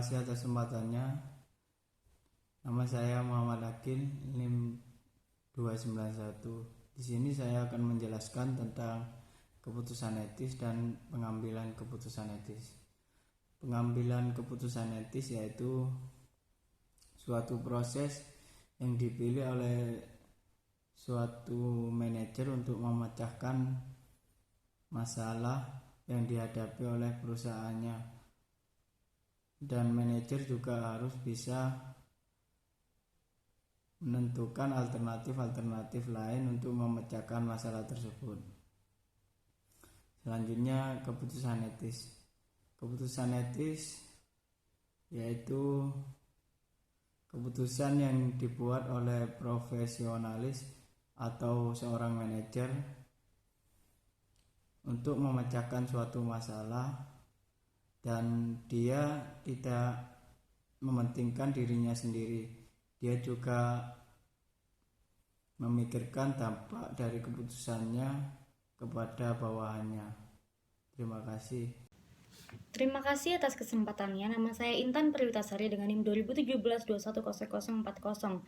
kasih atas kesempatannya. Nama saya Muhammad Akil, NIM 291. Di sini saya akan menjelaskan tentang keputusan etis dan pengambilan keputusan etis. Pengambilan keputusan etis yaitu suatu proses yang dipilih oleh suatu manajer untuk memecahkan masalah yang dihadapi oleh perusahaannya, dan manajer juga harus bisa menentukan alternatif lain untuk memecahkan masalah tersebut. Selanjutnya, keputusan etis. Keputusan etis yaitu keputusan yang dibuat oleh profesionalis atau seorang manajer untuk memecahkan suatu masalah, dan dia tidak mementingkan dirinya sendiri. Dia juga memikirkan dampak dari keputusannya kepada bawahannya. Terima kasih. Terima kasih atas kesempatannya. Nama saya Intan Perwitasari dengan NIM 2017-210040.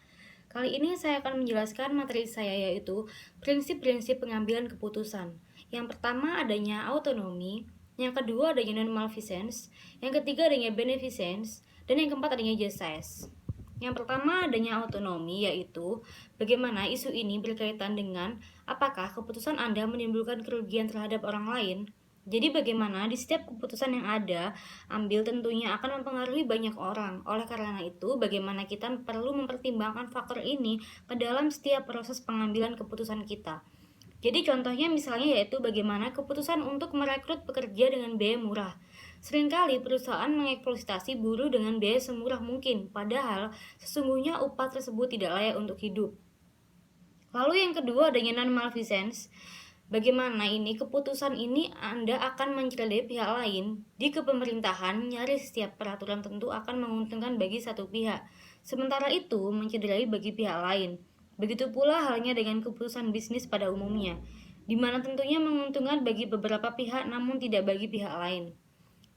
Kali ini saya akan menjelaskan materi saya, yaitu prinsip-prinsip pengambilan keputusan. Yang pertama adanya autonomi, yang kedua adanya non-malfeasance, yang ketiga adanya beneficence, dan yang keempat adanya justice. Yang pertama adanya autonomi, yaitu bagaimana isu ini berkaitan dengan apakah keputusan Anda menimbulkan kerugian terhadap orang lain. Jadi bagaimana di setiap keputusan yang Anda ambil tentunya akan mempengaruhi banyak orang. Oleh karena itu, bagaimana kita perlu mempertimbangkan faktor ini ke dalam setiap proses pengambilan keputusan kita. Jadi contohnya misalnya yaitu bagaimana keputusan untuk merekrut pekerja dengan biaya murah. Seringkali perusahaan mengeksploitasi buruh dengan biaya semurah mungkin, padahal sesungguhnya upah tersebut tidak layak untuk hidup. Lalu yang kedua adanya non-malfeasance. Bagaimana ini keputusan ini Anda akan mencederai pihak lain. Di kepemerintahan, nyaris setiap peraturan tentu akan menguntungkan bagi satu pihak, sementara itu mencederai bagi pihak lain. Begitu pula halnya dengan keputusan bisnis pada umumnya, di mana tentunya menguntungkan bagi beberapa pihak namun tidak bagi pihak lain.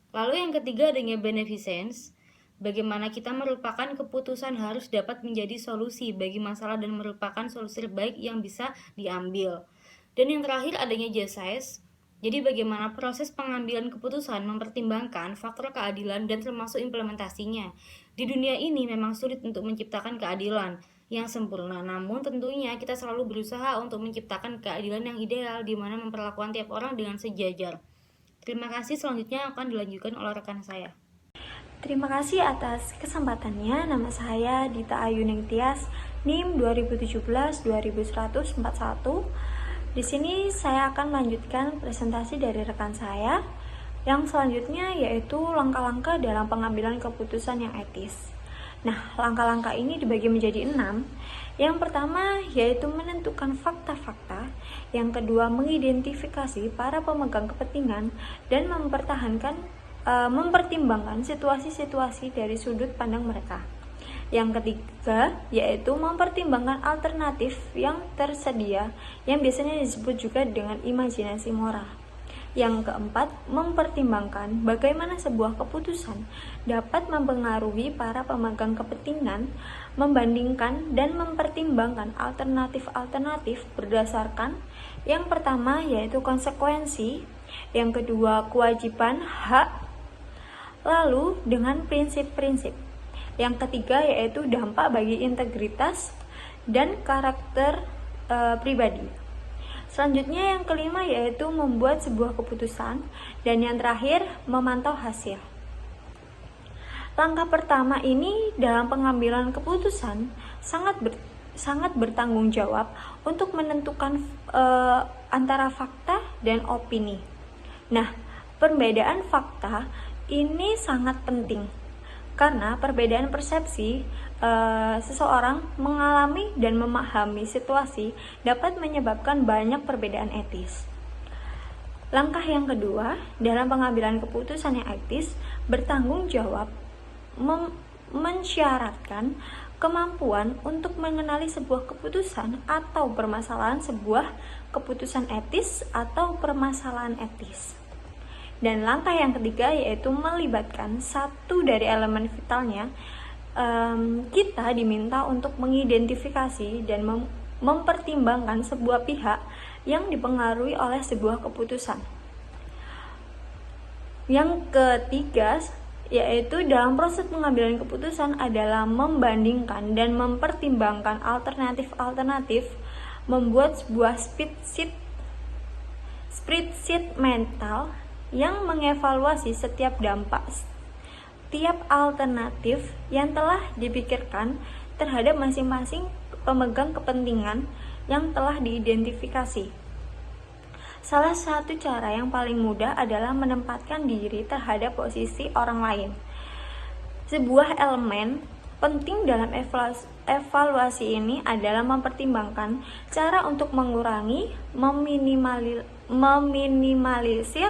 Lalu yang ketiga adanya beneficence. Bagaimana kita merupakan keputusan harus dapat menjadi solusi bagi masalah dan merupakan solusi terbaik yang bisa diambil. Dan yang terakhir adanya justice. Jadi bagaimana proses pengambilan keputusan mempertimbangkan faktor keadilan dan termasuk implementasinya. Di dunia ini memang sulit untuk menciptakan keadilan yang sempurna, namun tentunya kita selalu berusaha untuk menciptakan keadilan yang ideal di mana memperlakukan tiap orang dengan sejajar. Terima kasih, selanjutnya akan dilanjutkan oleh rekan saya. Terima kasih atas kesempatannya. Nama saya Dita Ayuning Tias, NIM 2017-2141. Di sini saya akan melanjutkan presentasi dari rekan saya. Yang selanjutnya yaitu langkah-langkah dalam pengambilan keputusan yang etis. Nah, langkah-langkah ini dibagi menjadi 6. Yang pertama yaitu menentukan fakta-fakta. Yang kedua mengidentifikasi para pemegang kepentingan dan mempertimbangkan situasi-situasi dari sudut pandang mereka. Yang ketiga yaitu mempertimbangkan alternatif yang tersedia, yang biasanya disebut juga dengan imajinasi moral. Yang keempat, mempertimbangkan bagaimana sebuah keputusan dapat mempengaruhi para pemegang kepentingan, membandingkan dan mempertimbangkan alternatif-alternatif berdasarkan yang pertama yaitu konsekuensi, yang kedua kewajiban, hak, lalu dengan prinsip-prinsip. Yang ketiga yaitu dampak bagi integritas dan karakter pribadi. Selanjutnya yang kelima yaitu membuat sebuah keputusan, dan yang terakhir memantau hasil. Langkah pertama ini dalam pengambilan keputusan sangat bertanggung jawab untuk menentukan antara fakta dan opini. Nah, perbedaan fakta ini sangat penting karena perbedaan persepsi seseorang mengalami dan memahami situasi dapat menyebabkan banyak perbedaan etis. Langkah yang kedua dalam pengambilan keputusan yang etis bertanggung jawab mensyaratkan kemampuan untuk mengenali sebuah keputusan atau permasalahan sebuah keputusan etis atau permasalahan etis. Dan langkah yang ketiga yaitu melibatkan satu dari elemen vitalnya. Kita diminta untuk mengidentifikasi dan mempertimbangkan sebuah pihak yang dipengaruhi oleh sebuah keputusan. Yang ketiga yaitu dalam proses pengambilan keputusan adalah membandingkan dan mempertimbangkan alternatif-alternatif, membuat sebuah spreadsheet mental yang mengevaluasi setiap dampak tiap alternatif yang telah dipikirkan terhadap masing-masing pemegang kepentingan yang telah diidentifikasi. Salah satu cara yang paling mudah adalah menempatkan diri terhadap posisi orang lain. Sebuah elemen penting dalam evaluasi ini adalah mempertimbangkan cara untuk mengurangi, meminimalisir,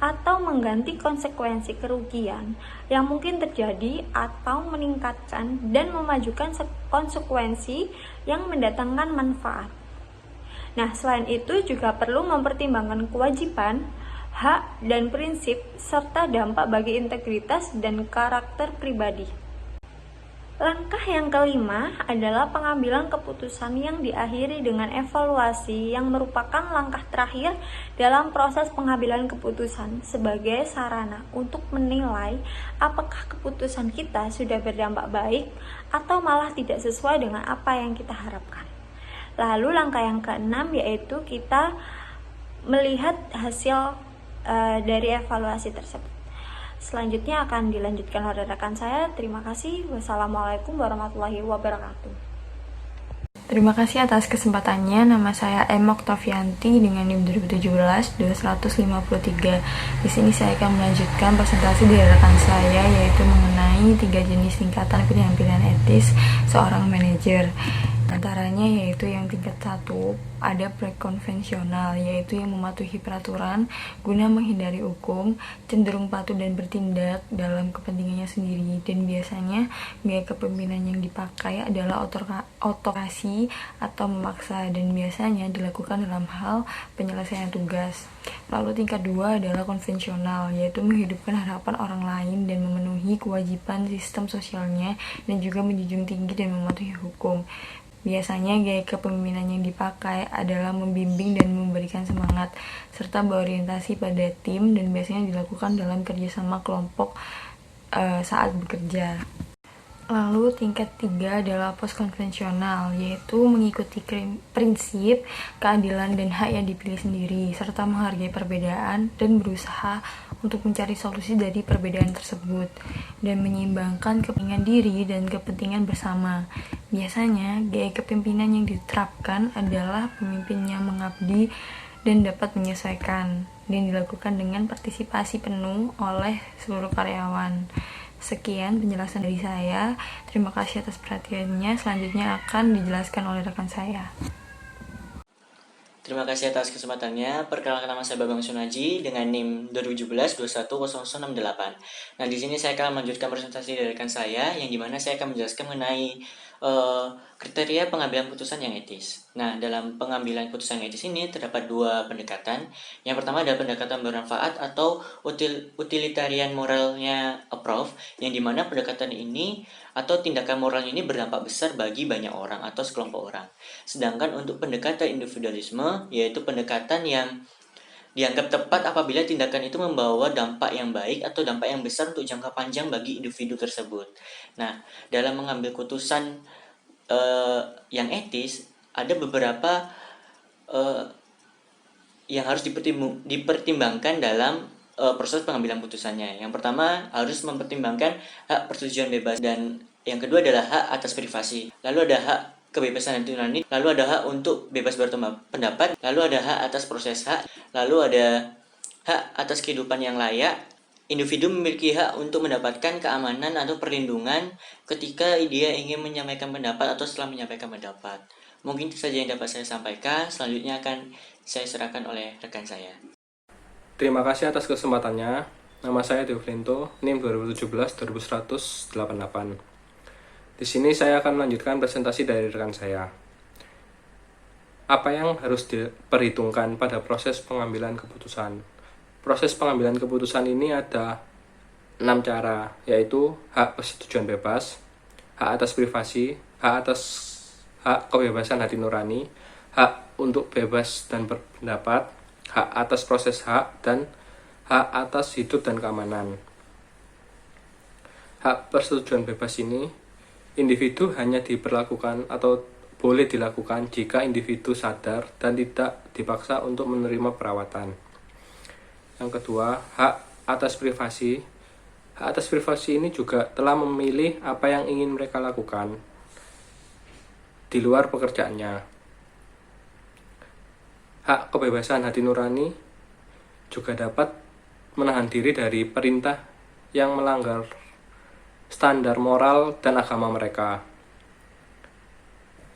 atau mengganti konsekuensi kerugian yang mungkin terjadi atau meningkatkan dan memajukan konsekuensi yang mendatangkan manfaat. Nah, selain itu juga perlu mempertimbangkan kewajiban, hak, dan prinsip serta dampak bagi integritas dan karakter pribadi. Langkah yang kelima adalah pengambilan keputusan yang diakhiri dengan evaluasi yang merupakan langkah terakhir dalam proses pengambilan keputusan sebagai sarana untuk menilai apakah keputusan kita sudah berdampak baik atau malah tidak sesuai dengan apa yang kita harapkan. Lalu langkah yang keenam yaitu kita melihat hasil dari evaluasi tersebut. Selanjutnya akan dilanjutkan oleh rekan saya. Terima kasih. Wassalamualaikum warahmatullahi wabarakatuh. Terima kasih atas kesempatannya. Nama saya M. Oktavianti dengan NIM 2017-253. Di sini saya akan melanjutkan presentasi dari rekan saya, yaitu mengenai 3 jenis tingkatan pilihan-pilihan etis seorang manajer. Antaranya yaitu yang tingkat 1, ada prekonvensional, yaitu yang mematuhi peraturan guna menghindari hukum, cenderung patuh dan bertindak dalam kepentingannya sendiri, dan biasanya gaya kepemimpinan yang dipakai adalah otokrasi atau memaksa, dan biasanya dilakukan dalam hal penyelesaian tugas. Lalu tingkat 2 adalah konvensional, yaitu menghidupkan harapan orang lain dan memenuhi kewajiban sistem sosialnya, dan juga menjunjung tinggi dan mematuhi hukum. Biasanya gaya kepemimpinan yang dipakai adalah membimbing dan memberikan semangat, serta berorientasi pada tim, dan biasanya dilakukan dalam kerjasama kelompok saat bekerja. Lalu tingkat 3 adalah postkonvensional, yaitu mengikuti prinsip keadilan dan hak yang dipilih sendiri, serta menghargai perbedaan dan berusaha untuk mencari solusi dari perbedaan tersebut, dan menyeimbangkan kepentingan diri dan kepentingan bersama. Biasanya, gaya kepemimpinan yang diterapkan adalah pemimpin yang mengabdi dan dapat menyesuaikan, dan dilakukan dengan partisipasi penuh oleh seluruh karyawan. Sekian penjelasan dari saya. Terima kasih atas perhatiannya. Selanjutnya akan dijelaskan oleh rekan saya. Terima kasih atas kesempatannya. Perkenalkan, nama saya Babang Sunaji dengan NIM 2017-21008. Nah, di sini saya akan melanjutkan presentasi dari rekan saya, yang dimana saya akan menjelaskan mengenai kriteria pengambilan putusan yang etis. Nah, dalam pengambilan putusan yang etis ini terdapat 2 pendekatan. Yang pertama adalah pendekatan bermanfaat atau utilitarian moralnya approve, yang dimana pendekatan ini atau tindakan moral ini berdampak besar bagi banyak orang atau sekelompok orang. Sedangkan untuk pendekatan individualisme, yaitu pendekatan yang dianggap tepat apabila tindakan itu membawa dampak yang baik atau dampak yang besar untuk jangka panjang bagi individu tersebut. Nah, dalam mengambil keputusan yang etis, ada beberapa yang harus dipertimbangkan dalam proses pengambilan putusannya. Yang pertama, harus mempertimbangkan hak persetujuan bebas, dan yang kedua adalah hak atas privasi. Lalu ada hak kebebasan dan nurani, lalu ada hak untuk bebas berpendapat, lalu ada hak atas proses hak, lalu ada hak atas kehidupan yang layak. Individu memiliki hak untuk mendapatkan keamanan atau perlindungan ketika dia ingin menyampaikan pendapat atau setelah menyampaikan pendapat. Mungkin itu saja yang dapat saya sampaikan. Selanjutnya akan saya serahkan oleh rekan saya. Terima kasih atas kesempatannya. Nama saya Teo Flinto, NIM 2017-2188. Di sini saya akan melanjutkan presentasi dari rekan saya. Apa yang harus diperhitungkan pada proses pengambilan keputusan? Proses pengambilan keputusan ini ada 6 cara, yaitu hak persetujuan bebas, hak atas privasi, hak kebebasan hati nurani, hak untuk bebas dan berpendapat, hak atas proses hak, dan hak atas hidup dan keamanan. Hak persetujuan bebas ini, individu hanya diperlakukan atau boleh dilakukan jika individu sadar dan tidak dipaksa untuk menerima perawatan. Yang kedua, hak atas privasi. Hak atas privasi ini juga telah memilih apa yang ingin mereka lakukan di luar pekerjaannya. Hak kebebasan hati nurani juga dapat menahan diri dari perintah yang melanggar standar moral dan agama mereka.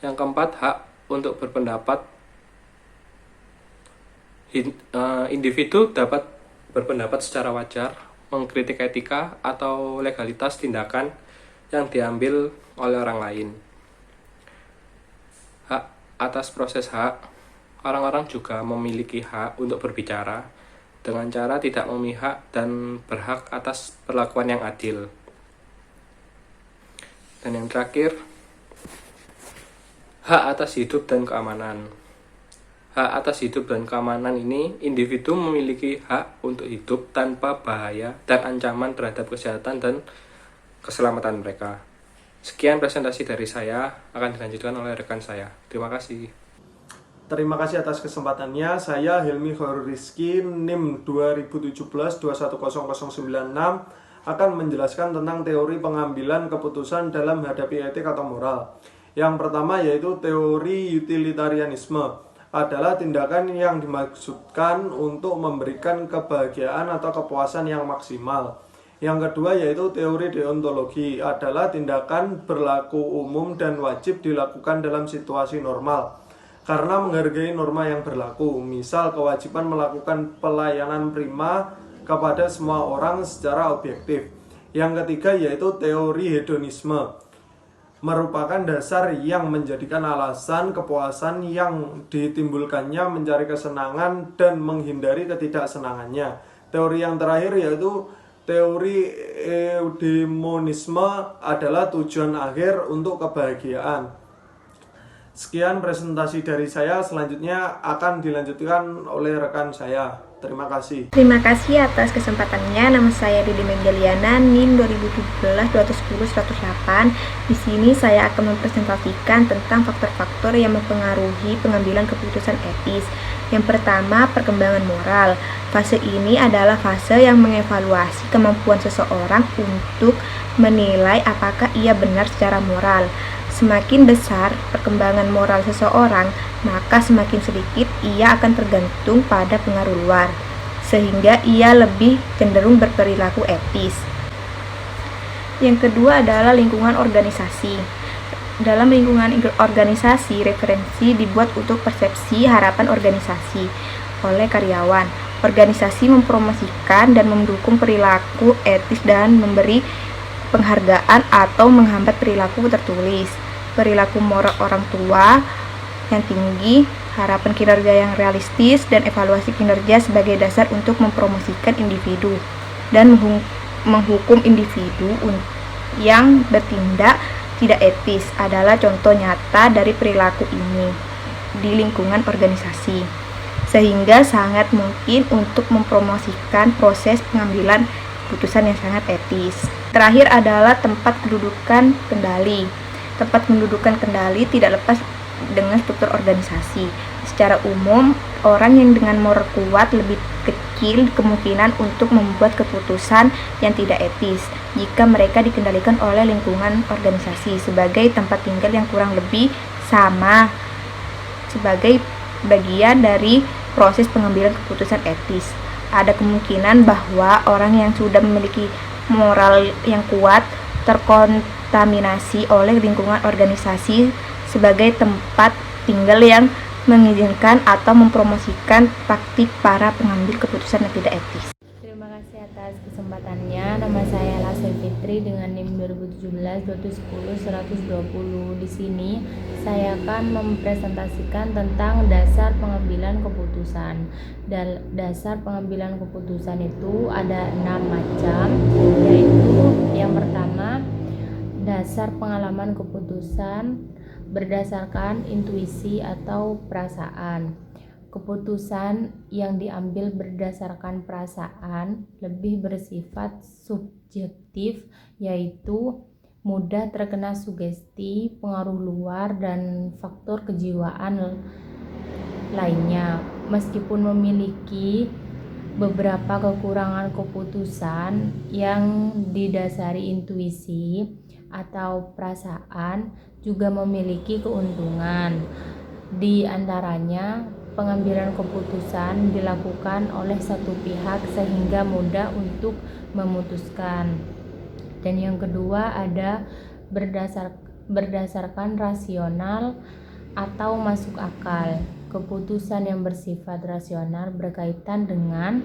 Yang keempat, hak untuk berpendapat. Individu dapat berpendapat secara wajar, mengkritik etika atau legalitas tindakan yang diambil oleh orang lain. Hak atas proses hak. Orang-orang juga memiliki hak untuk berbicara dengan cara tidak memihak dan berhak atas perlakuan yang adil. Dan yang terakhir, hak atas hidup dan keamanan. Hak atas hidup dan keamanan ini, individu memiliki hak untuk hidup tanpa bahaya dan ancaman terhadap kesehatan dan keselamatan mereka. Sekian presentasi dari saya, akan dilanjutkan oleh rekan saya. Terima kasih. Terima kasih atas kesempatannya. Saya Hilmi Khairul Rizky, NIM 2017-210096, akan menjelaskan tentang teori pengambilan keputusan dalam menghadapi etik atau moral. Yang pertama yaitu teori utilitarianisme, adalah tindakan yang dimaksudkan untuk memberikan kebahagiaan atau kepuasan yang maksimal. Yang kedua yaitu teori deontologi, adalah tindakan berlaku umum dan wajib dilakukan dalam situasi normal karena menghargai norma yang berlaku, misal kewajiban melakukan pelayanan prima kepada semua orang secara objektif. Yang ketiga yaitu teori hedonisme, merupakan dasar yang menjadikan alasan kepuasan yang ditimbulkannya mencari kesenangan dan menghindari ketidaksenangannya. Teori yang terakhir yaitu teori eudemonisme, adalah tujuan akhir untuk kebahagiaan. Sekian presentasi dari saya, selanjutnya akan dilanjutkan oleh rekan saya. Terima kasih. Terima kasih atas kesempatannya. Nama saya Didi Megaliana, NIM 2017-210108. Di sini saya akan mempresentasikan tentang faktor-faktor yang mempengaruhi pengambilan keputusan etis. Yang pertama, perkembangan moral. Fase ini adalah fase yang mengevaluasi kemampuan seseorang untuk menilai apakah ia benar secara moral. Semakin besar perkembangan moral seseorang, maka semakin sedikit ia akan tergantung pada pengaruh luar, sehingga ia lebih cenderung berperilaku etis. Yang kedua adalah lingkungan organisasi. Dalam lingkungan organisasi, referensi dibuat untuk persepsi harapan organisasi oleh karyawan. Organisasi mempromosikan dan mendukung perilaku etis dan memberi penghargaan atau menghambat perilaku tertulis. Perilaku moral orang tua yang tinggi, harapan kinerja yang realistis, dan evaluasi kinerja sebagai dasar untuk mempromosikan individu dan menghukum individu yang bertindak tidak etis adalah contoh nyata dari perilaku ini di lingkungan organisasi, sehingga sangat mungkin untuk mempromosikan proses pengambilan keputusan yang sangat etis. Terakhir adalah tempat kedudukan kendali. Tempat mendudukan kendali tidak lepas dengan struktur organisasi. Secara umum, orang yang dengan moral kuat lebih kecil kemungkinan untuk membuat keputusan yang tidak etis jika mereka dikendalikan oleh lingkungan organisasi sebagai tempat tinggal yang kurang lebih sama sebagai bagian dari proses pengambilan keputusan etis. Ada kemungkinan bahwa orang yang sudah memiliki moral yang kuat terkontaminasi oleh lingkungan organisasi sebagai tempat tinggal yang mengizinkan atau mempromosikan praktik para pengambil keputusan yang tidak etis. Terima kasih atas kesempatannya. Nama saya Lasel Fitri. materi dengan NIM 2017-210-120. Di sini saya akan mempresentasikan tentang dasar pengambilan keputusan. Dasar pengambilan keputusan itu ada 6 macam, yaitu yang pertama, dasar pengalaman keputusan berdasarkan intuisi atau perasaan. Keputusan yang diambil berdasarkan perasaan lebih bersifat subjektif, yaitu mudah terkena sugesti, pengaruh luar, dan faktor kejiwaan lainnya. Meskipun memiliki beberapa kekurangan, keputusan yang didasari intuisi atau perasaan juga memiliki keuntungan. Di antaranya, pengambilan keputusan dilakukan oleh satu pihak sehingga mudah untuk memutuskan. Dan yang kedua ada berdasarkan rasional atau masuk akal. Keputusan yang bersifat rasional berkaitan dengan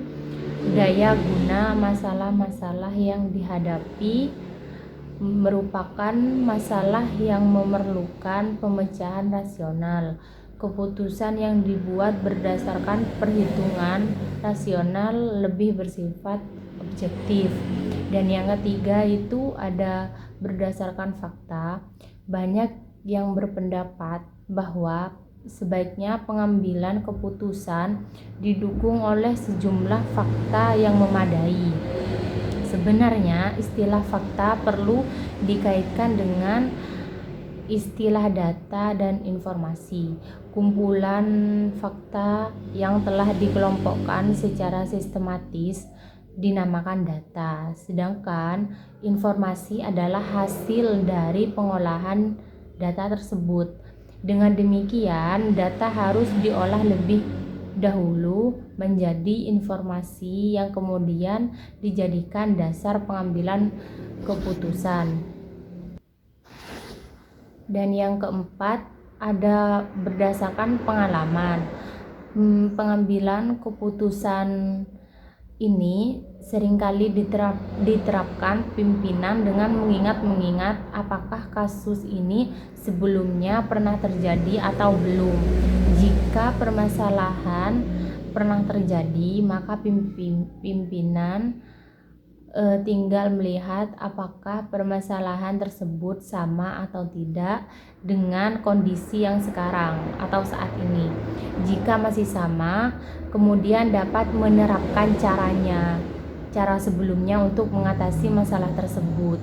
daya guna masalah-masalah yang dihadapi, merupakan masalah yang memerlukan pemecahan rasional. Keputusan yang dibuat berdasarkan perhitungan rasional lebih bersifat objektif. Dan yang ketiga itu ada berdasarkan fakta. Banyak yang berpendapat bahwa sebaiknya pengambilan keputusan didukung oleh sejumlah fakta yang memadai. Sebenarnya istilah fakta perlu dikaitkan dengan istilah data dan informasi. Kumpulan fakta yang telah dikelompokkan secara sistematis dinamakan data, sedangkan informasi adalah hasil dari pengolahan data tersebut. Dengan demikian, data harus diolah lebih dahulu menjadi informasi yang kemudian dijadikan dasar pengambilan keputusan. Dan yang keempat ada berdasarkan pengalaman. Pengambilan keputusan ini seringkali diterapkan pimpinan dengan mengingat apakah kasus ini sebelumnya pernah terjadi atau belum. Jika permasalahan pernah terjadi, maka pimpinan tinggal melihat apakah permasalahan tersebut sama atau tidak dengan kondisi yang sekarang atau saat ini. Jika masih sama, kemudian dapat menerapkan cara sebelumnya untuk mengatasi masalah tersebut.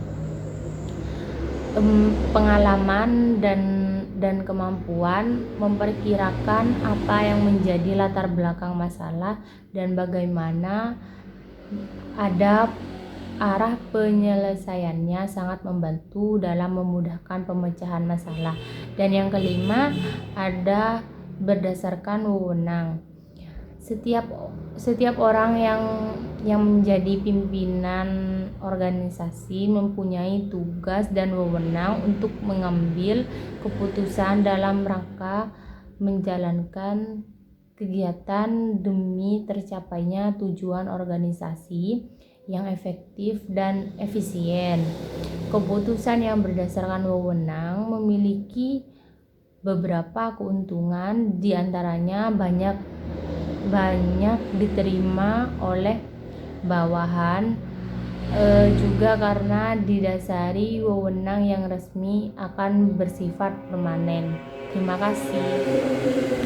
Pengalaman dan kemampuan memperkirakan apa yang menjadi latar belakang masalah dan bagaimana ada arah penyelesaiannya sangat membantu dalam memudahkan pemecahan masalah. Dan yang kelima ada berdasarkan wewenang. Setiap orang yang menjadi pimpinan organisasi mempunyai tugas dan wewenang untuk mengambil keputusan dalam rangka menjalankan kegiatan demi tercapainya tujuan organisasi yang efektif dan efisien. Keputusan yang berdasarkan wewenang memiliki beberapa keuntungan, diantaranya banyak diterima oleh bawahan, juga karena didasari wewenang yang resmi akan bersifat permanen. Terima kasih.